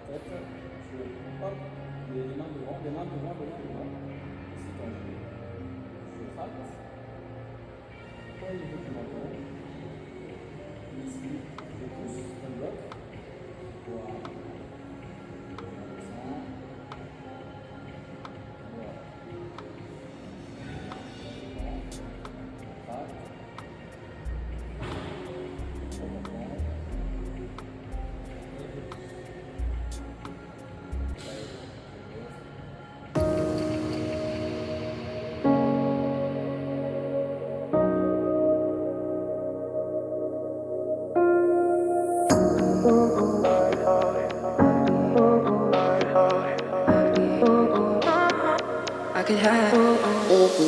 tête, hop, les mains devant, les mains devant, ici tendu. Je trappe, au niveau du menton, ici, je pousse, je bloque, voilà. I could have. I could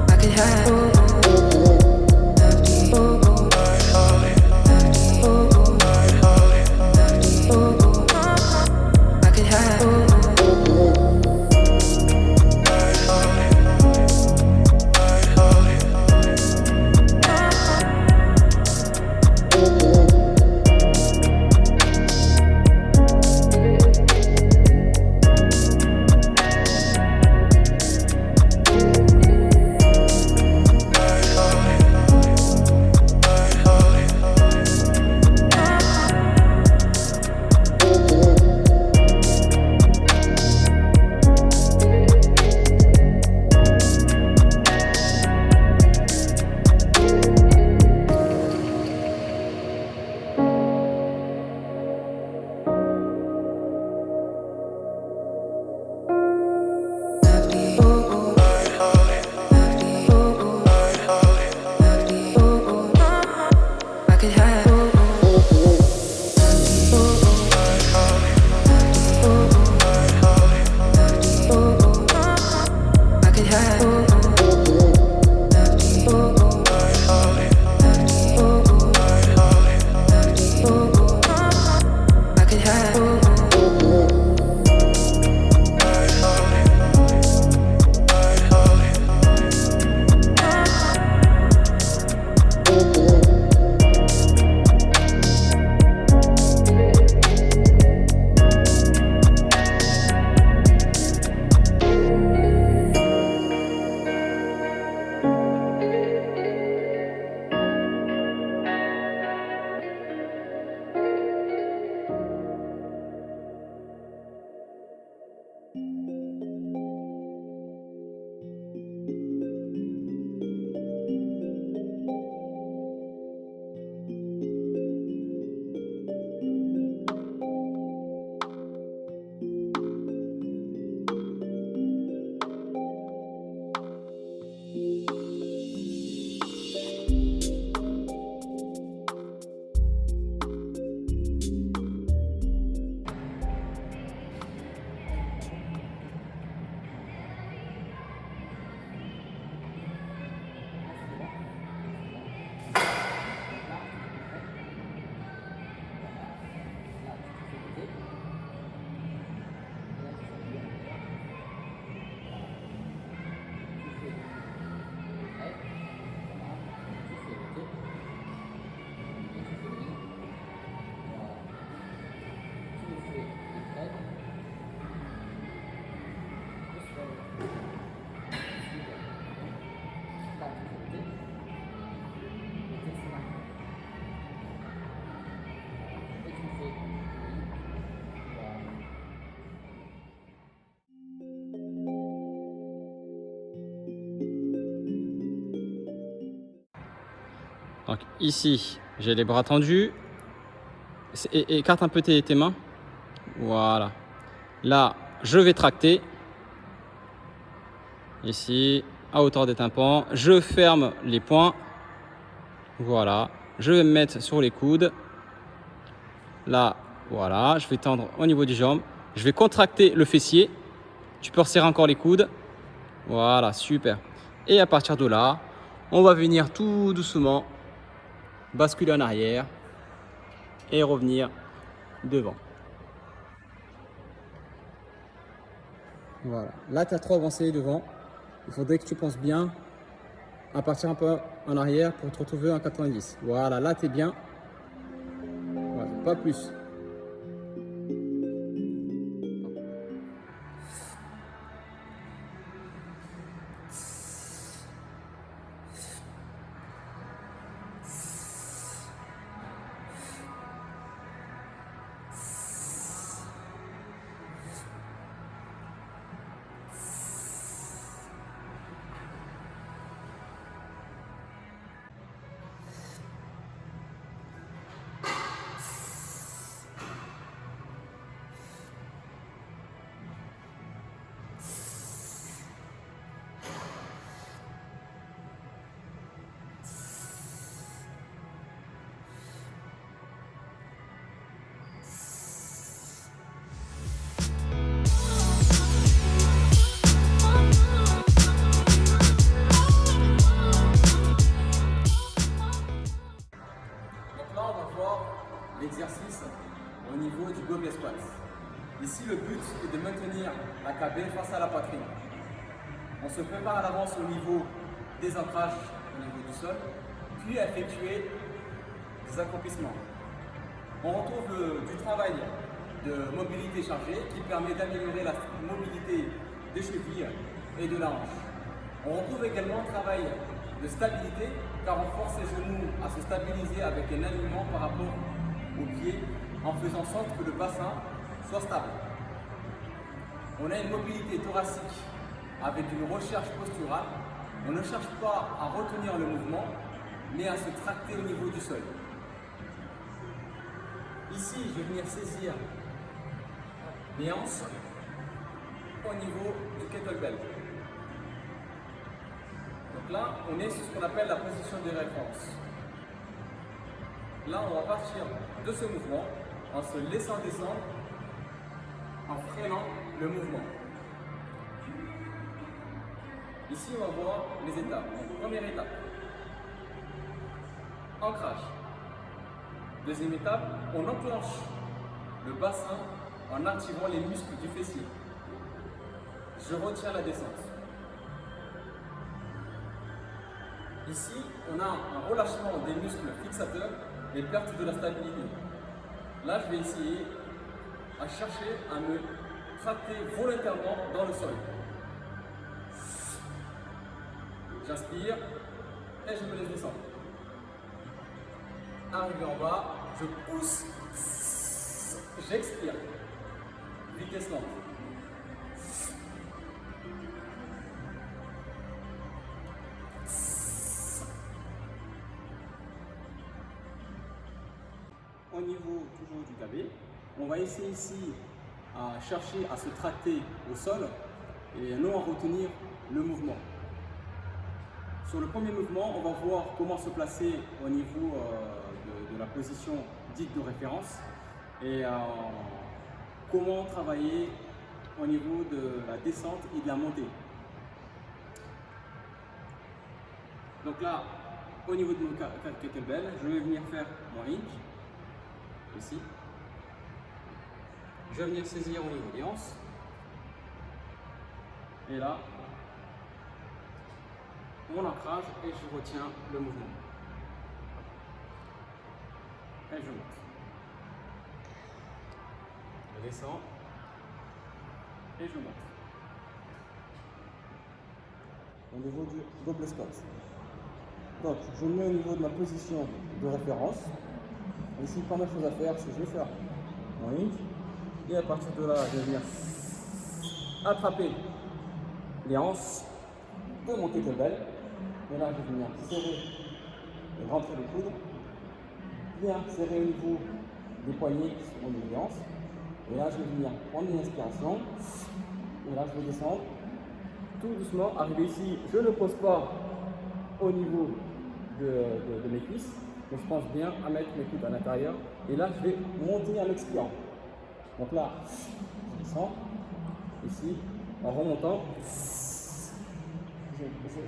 have. I could have. I could have. I could have. I could have. Donc ici, j'ai les bras tendus. Écarte un peu tes mains. Voilà. Là, je vais tracter. Ici, à hauteur des tympans. Je ferme les poings. Voilà. Je vais me mettre sur les coudes. Là, voilà. Je vais tendre au niveau des jambes. Je vais contracter le fessier. Tu peux resserrer encore les coudes. Voilà, super. Et à partir de là, on va venir tout doucement basculer en arrière et revenir devant. Voilà. Là, tu as trop avancé devant. Il faudrait que tu penses bien à partir un peu en arrière pour te retrouver en 90. Voilà, là tu es bien. Ouais, pas plus. L'exercice au niveau du goblet squat. Ici, le but est de maintenir la KB face à la poitrine. On se prépare à l'avance au niveau des ancrages au niveau du sol, puis à effectuer des accomplissements. On retrouve du travail de mobilité chargée qui permet d'améliorer la mobilité des chevilles et de la hanche. On retrouve également un travail de stabilité car on force les genoux à se stabiliser avec un alignement par rapport au pied en faisant en sorte que le bassin soit stable. On a une mobilité thoracique avec une recherche posturale. On ne cherche pas à retenir le mouvement, mais à se tracter au niveau du sol. Ici, je vais venir saisir les hanches au niveau du kettlebell. Donc là, on est sur ce qu'on appelle la position de référence. Là, on va partir de ce mouvement en se laissant descendre, en freinant le mouvement. Ici, on va voir les étapes. Donc, première étape, ancrage. Deuxième étape, on enclenche le bassin en activant les muscles du fessier. Je retiens la descente. Ici, on a un relâchement des muscles fixateurs et perte de la stabilité. Là, je vais essayer à chercher à me tracter volontairement dans le sol. J'inspire et je me laisse descendre. Arrivé en bas, je pousse, j'expire. Vitesse lente. Au niveau toujours du KB, on va essayer ici à chercher à se tracter au sol et non à retenir le mouvement. Sur le premier mouvement, on va voir comment se placer au niveau de la position dite de référence et comment travailler au niveau de la descente et de la montée. Donc là, au niveau de mon kettlebell, je vais venir faire mon hinge. Ici. Je vais venir saisir au niveau des hanches. Et là, mon ancrage et je retiens le mouvement. Et je monte. Je descends et je monte. Au niveau du goblet squat. Donc, je me mets au niveau de ma position de référence. Ici, pas mal de choses à faire, c'est que je vais faire mon hinge et à partir de là, je vais venir attraper les hanches de mon kettlebell. Et là, je vais venir serrer et rentrer les coudes, bien serrer au niveau des poignets qui sont au niveau des hanches. Et là, je vais venir prendre une inspiration et là, je vais descendre tout doucement. Arrivé ici, je ne pose pas au niveau de mes cuisses. Donc je pense bien à mettre mes coudes à l'intérieur et là je vais monter en expirant. Donc là, je descends ici en remontant,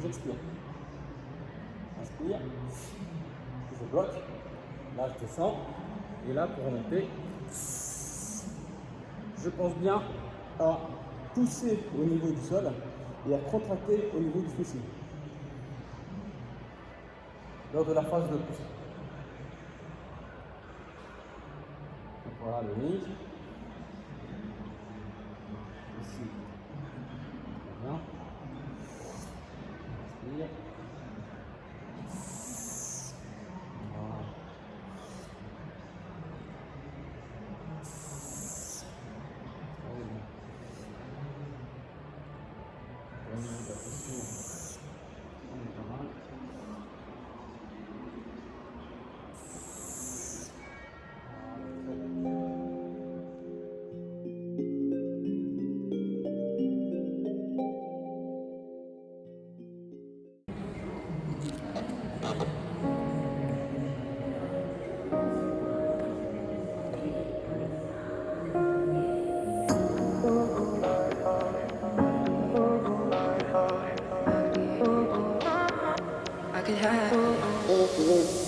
j'expire. Inspire, je bloque, là je descends et là pour remonter, je pense bien à pousser au niveau du sol et à contracter au niveau du fessier. lors de la phase de poussée. Donc voilà le rythme. Ici. Bien. Inspire. Voilà. Très bien. Au niveau de la posture, on est pas mal. I could have.